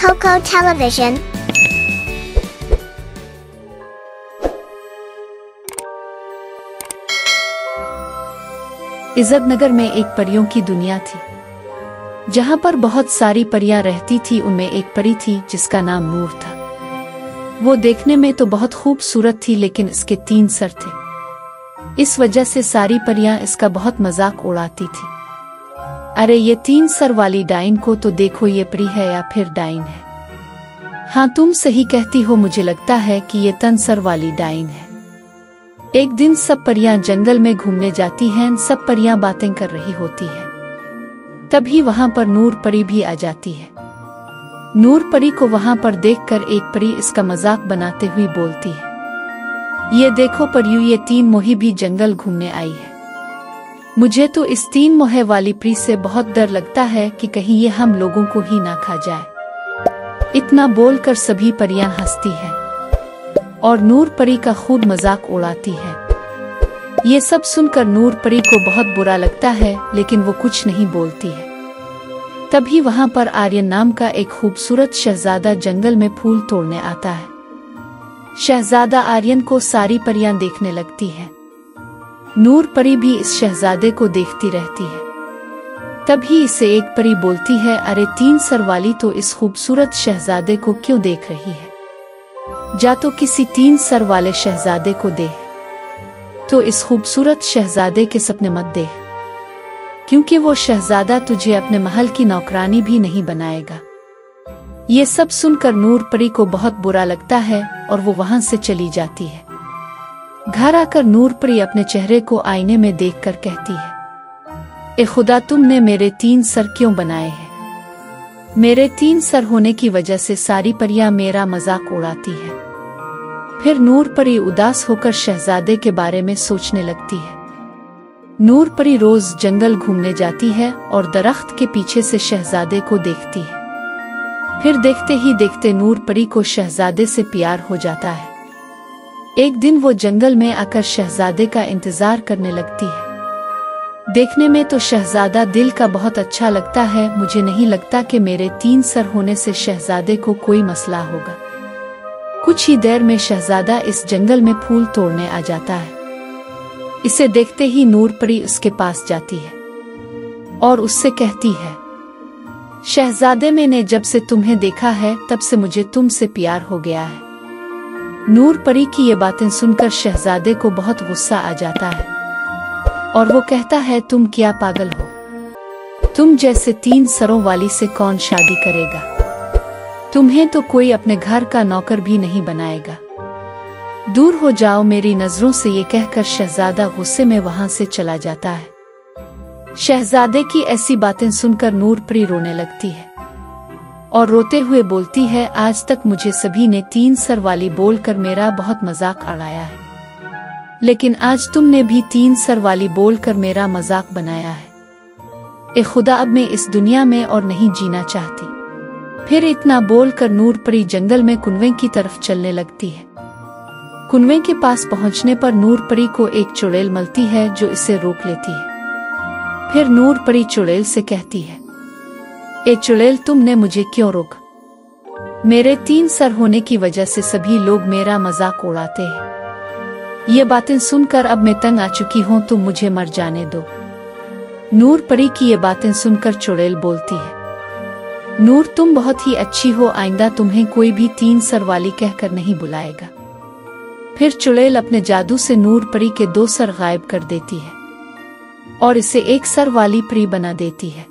Coco Television. इज़्ज़त नगर में एक परियों की दुनिया थी, जहाँ पर बहुत सारी परियां रहती थी। उनमें एक परी थी जिसका नाम नूर था। वो देखने में तो बहुत खूबसूरत थी, लेकिन इसके 3 सर थे। इस वजह से सारी परियां इसका बहुत मजाक उड़ाती थी। अरे ये 3 सर वाली डाइन को तो देखो, ये परी है या फिर डाइन है? हाँ, तुम सही कहती हो, मुझे लगता है कि ये 3 सर वाली डाइन है। एक दिन सब परियां जंगल में घूमने जाती हैं। सब परियां बातें कर रही होती हैं। तभी वहां पर नूर परी भी आ जाती है। नूर परी को वहां पर देखकर एक परी इसका मजाक बनाते हुए बोलती है, ये देखो परियों, ये 3 मोही भी जंगल घूमने आई है। मुझे तो इस 3 मोहे वाली परी से बहुत डर लगता है कि कहीं ये हम लोगों को ही ना खा जाए। इतना बोलकर सभी परियां हंसती हैं और नूर परी का खूब मजाक उड़ाती है। ये सब सुनकर नूर परी को बहुत बुरा लगता है, लेकिन वो कुछ नहीं बोलती है। तभी वहां पर आर्यन नाम का एक खूबसूरत शहजादा जंगल में फूल तोड़ने आता है। शहजादा आर्यन को सारी परियां देखने लगती हैं। नूर परी भी इस शहजादे को देखती रहती है। तभी इसे एक परी बोलती है, अरे 3 सर वाली तो इस खूबसूरत शहजादे को क्यों देख रही है? जा तो किसी 3 सर वाले शहजादे को दे, तो इस खूबसूरत शहजादे के सपने मत दे, क्योंकि वो शहजादा तुझे अपने महल की नौकरानी भी नहीं बनाएगा। ये सब सुनकर नूर परी को बहुत बुरा लगता है और वो वहां से चली जाती है। घर आकर नूर परी अपने चेहरे को आईने में देखकर कहती है, ए खुदा, तुमने मेरे 3 सर क्यों बनाए हैं? मेरे 3 सर होने की वजह से सारी परियां मेरा मजाक उड़ाती है। फिर नूर परी उदास होकर शहजादे के बारे में सोचने लगती है। नूर परी रोज जंगल घूमने जाती है और दरख्त के पीछे से शहजादे को देखती है। फिर देखते ही देखते नूर परी को शहजादे से प्यार हो जाता है। एक दिन वो जंगल में आकर शहजादे का इंतजार करने लगती है। देखने में तो शहजादा दिल का बहुत अच्छा लगता है। मुझे नहीं लगता कि मेरे 3 सर होने से शहजादे को कोई मसला होगा। कुछ ही देर में शहजादा इस जंगल में फूल तोड़ने आ जाता है। इसे देखते ही नूर परी उसके पास जाती है और उससे कहती है, शहजादे, मैंने जब से तुम्हें देखा है तब से मुझे तुमसे प्यार हो गया है। नूर परी की ये बातें सुनकर शहजादे को बहुत गुस्सा आ जाता है और वो कहता है, तुम क्या पागल हो? तुम जैसे 3 सरों वाली से कौन शादी करेगा? तुम्हें तो कोई अपने घर का नौकर भी नहीं बनाएगा। दूर हो जाओ मेरी नजरों से। ये कहकर शहजादा गुस्से में वहां से चला जाता है। शहजादे की ऐसी बातें सुनकर नूर परी रोने लगती है और रोते हुए बोलती है, आज तक मुझे सभी ने 3 सर वाली बोलकर मेरा बहुत मजाक उड़ाया है, लेकिन आज तुमने भी 3 सर वाली बोलकर मेरा मजाक बनाया है। ए खुदा, अब मैं इस दुनिया में और नहीं जीना चाहती। फिर इतना बोलकर नूर परी जंगल में कुनवे की तरफ चलने लगती है। कुनवे के पास पहुंचने पर नूर परी को एक चुड़ैल मिलती है जो इसे रोक लेती है। फिर नूर परी चुड़ैल से कहती है, ए चुड़ैल, तुमने मुझे क्यों रोका? मेरे 3 सर होने की वजह से सभी लोग मेरा मजाक उड़ाते हैं। ये बातें सुनकर अब मैं तंग आ चुकी हूँ, तुम मुझे मर जाने दो। नूर परी की ये बातें सुनकर चुड़ैल बोलती है, नूर, तुम बहुत ही अच्छी हो, आइंदा तुम्हें कोई भी 3 सर वाली कहकर नहीं बुलाएगा। फिर चुड़ैल अपने जादू से नूर परी के 2 सर गायब कर देती है और इसे 1 सर वाली परी बना देती है।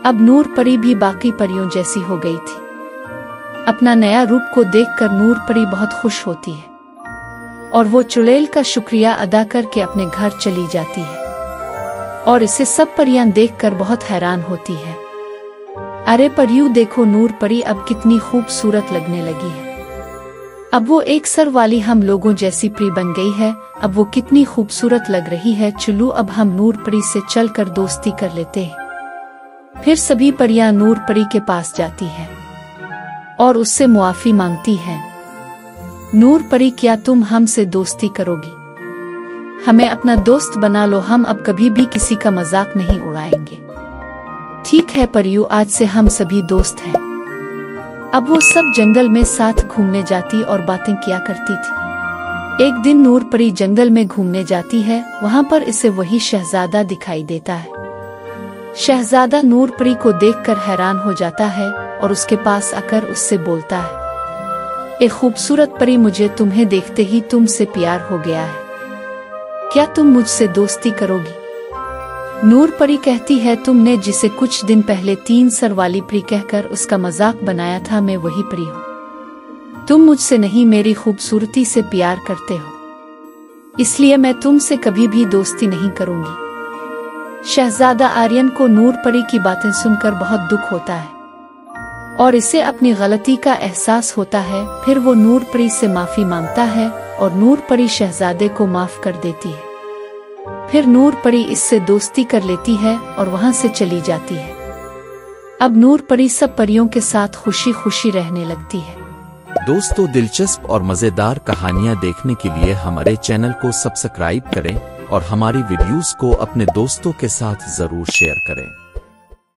अब नूर परी भी बाकी परियों जैसी हो गई थी। अपना नया रूप को देखकर नूर परी बहुत खुश होती है और वो चुड़ैल का शुक्रिया अदा करके अपने घर चली जाती है और इसे सब परियां देखकर बहुत हैरान होती है। अरे परियों, देखो नूर परी अब कितनी खूबसूरत लगने लगी है। अब वो 1 सर वाली हम लोगों जैसी परी बन गई है। अब वो कितनी खूबसूरत लग रही है। चलो अब हम नूर परी से चलकर दोस्ती कर लेते हैं। फिर सभी परियां नूर परी के पास जाती हैं और उससे मुआफी मांगती हैं। नूर परी, क्या तुम हमसे दोस्ती करोगी? हमें अपना दोस्त बना लो, हम अब कभी भी किसी का मजाक नहीं उड़ाएंगे। ठीक है परियों, आज से हम सभी दोस्त हैं। अब वो सब जंगल में साथ घूमने जाती और बातें किया करती थी। एक दिन नूर परी जंगल में घूमने जाती है, वहां पर इसे वही शहजादा दिखाई देता है। शहजादा नूर परी को देखकर हैरान हो जाता है और उसके पास आकर उससे बोलता है, ए खूबसूरत परी, मुझे तुम्हें देखते ही तुमसे प्यार हो गया है, क्या तुम मुझसे दोस्ती करोगी? नूर परी कहती है, तुमने जिसे कुछ दिन पहले 3 सर वाली परी कहकर उसका मजाक बनाया था, मैं वही परी हूँ। तुम मुझसे नहीं, मेरी खूबसूरती से प्यार करते हो, इसलिए मैं तुमसे कभी भी दोस्ती नहीं करूंगी। शहजादा आर्यन को नूर परी की बातें सुनकर बहुत दुख होता है और इसे अपनी गलती का एहसास होता है। फिर वो नूर परी से माफी मांगता है और नूर परी शहजादे को माफ कर देती है। फिर नूर परी इससे दोस्ती कर लेती है और वहां से चली जाती है। अब नूर परी सब परियों के साथ खुशी खुशी रहने लगती है। दोस्तों, दिलचस्प और मजेदार कहानियां देखने के लिए हमारे चैनल को सब्सक्राइब करें और हमारी वीडियोस को अपने दोस्तों के साथ जरूर शेयर करें।